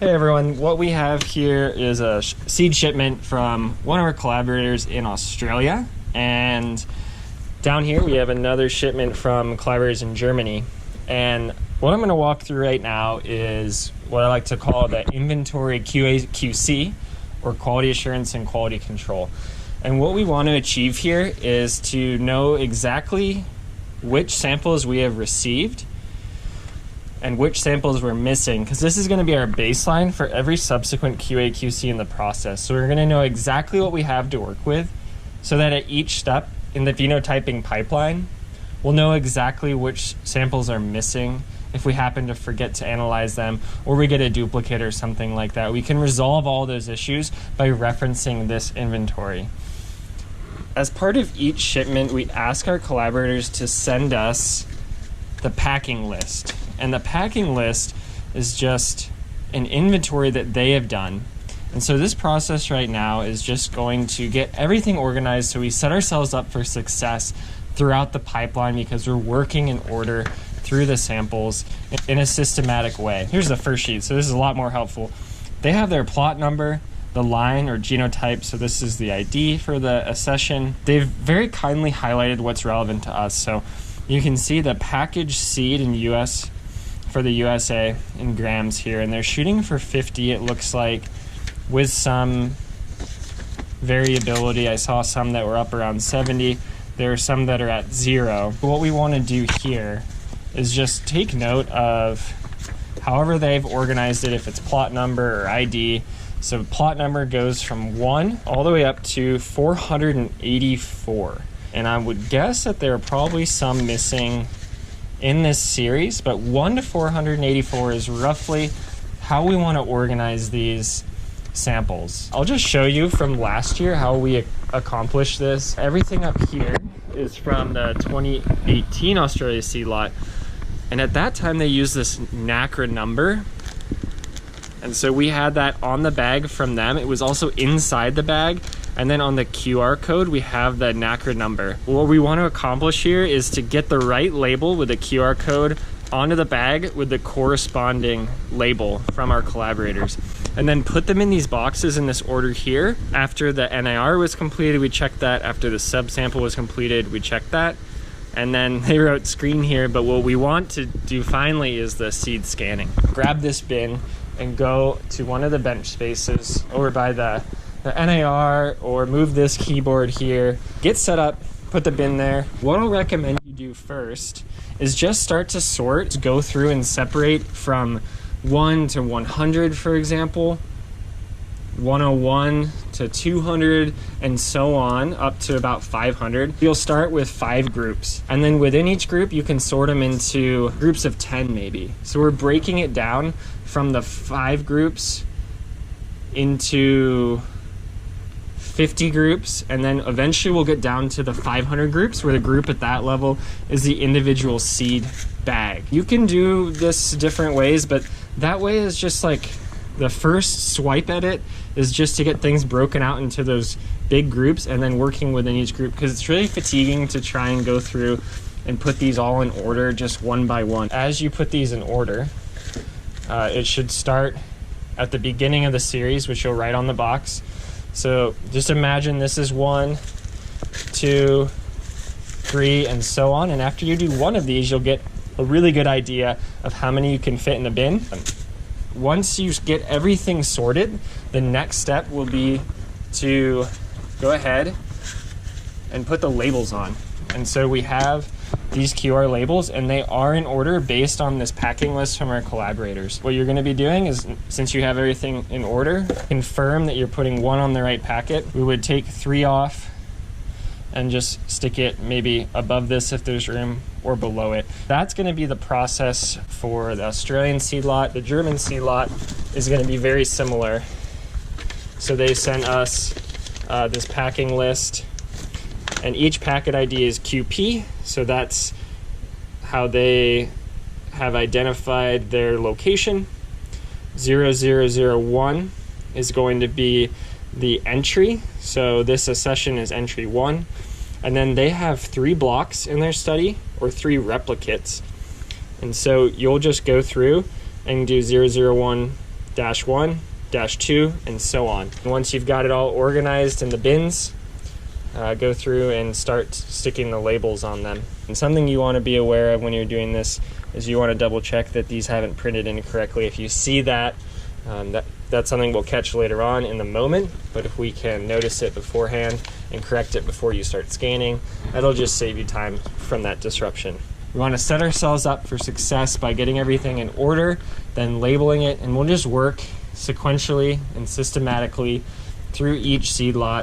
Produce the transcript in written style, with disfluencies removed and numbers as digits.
Hey everyone, what we have here is a seed shipment from one of our collaborators in Australia, and down here we have another shipment from collaborators in Germany. And what I'm going to walk through right now is what I like to call the inventory QA/QC, or quality assurance and quality control. And what we want to achieve here is to know exactly which samples we have received and which samples we're missing, because this is going to be our baseline for every subsequent QA/QC in the process. So we're going to know exactly what we have to work with, so that at each step in the phenotyping pipeline, we'll know exactly which samples are missing. If we happen to forget to analyze them, or we get a duplicate or something like that, we can resolve all those issues by referencing this inventory. As part of each shipment, we ask our collaborators to send us the packing list. And the packing list is just an inventory that they have done. And so this process right now is just going to get everything organized so we set ourselves up for success throughout the pipeline, because we're working in order through the samples in a systematic way. Here's the first sheet, so this is a lot more helpful. They have their plot number, the line or genotype, so this is the ID for the accession. They've very kindly highlighted what's relevant to us. So you can see the packaged seed in US for the USA in grams here, and they're shooting for 50, it looks like, with some variability. I saw some that were up around 70. There are some that are at 0. What we want to do here is just take note of however they've organized it, if it's plot number or ID. So plot number goes from 1 all the way up to 484. And I would guess that there are probably some missing in this series, but 1 to 484 is roughly how we want to organize these samples. I'll just show you from last year how we accomplished this. Everything up here is from the 2018 Australia seed lot. And at that time they used this NACRA number. And so we had that on the bag from them. It was also inside the bag. And then on the QR code, we have the NACRA number. What we want to accomplish here is to get the right label with the QR code onto the bag with the corresponding label from our collaborators, and then put them in these boxes in this order here. After the NIR was completed, we checked that. After the subsample was completed, we checked that. And then they wrote screen here, but what we want to do finally is the seed scanning. Grab this bin and go to one of the bench spaces over by the NIR, or move this keyboard here. Get set up, put the bin there. What I'll recommend you do first is just start to sort, go through and separate from 1 to 100, for example, 101 to 200, and so on, up to about 500. You'll start with 5 groups, and then within each group you can sort them into groups of 10 maybe. So we're breaking it down from the 5 groups into 50 groups, and then eventually we'll get down to the 500 groups, where the group at that level is the individual seed bag. You can do this different ways, but that way is just like the first swipe at it is just to get things broken out into those big groups, and then working within each group, because it's really fatiguing to try and go through and put these all in order just one by one. As you put these in order, it should start at the beginning of the series, which you'll write on the box. So just imagine this is 1, 2, 3, and so on. And after you do one of these, you'll get a really good idea of how many you can fit in the bin. Once you get everything sorted, the next step will be to go ahead and put the labels on. And so we have these QR labels, and they are in order based on this packing list from our collaborators. What you're going to be doing is, since you have everything in order, confirm that you're putting 1 on the right packet. We would take 3 off and just stick it maybe above this if there's room, or below it. That's going to be the process for the Australian seed lot. The German seed lot is going to be very similar. So they sent us this packing list, and each packet ID is QP, so that's how they have identified their location. 0001 is going to be the entry, so this accession is entry 1. And then they have 3 blocks in their study, or 3 replicates. And so you'll just go through and do 001 -1, -2, and so on. Once you've got it all organized in the bins, go through and start sticking the labels on them. And something you want to be aware of when you're doing this is you want to double check that these haven't printed incorrectly. If you see that, that's something we'll catch later on in the moment, but if we can notice it beforehand and correct it before you start scanning, that'll just save you time from that disruption. We want to set ourselves up for success by getting everything in order, then labeling it, and we'll just work sequentially and systematically through each seed lot.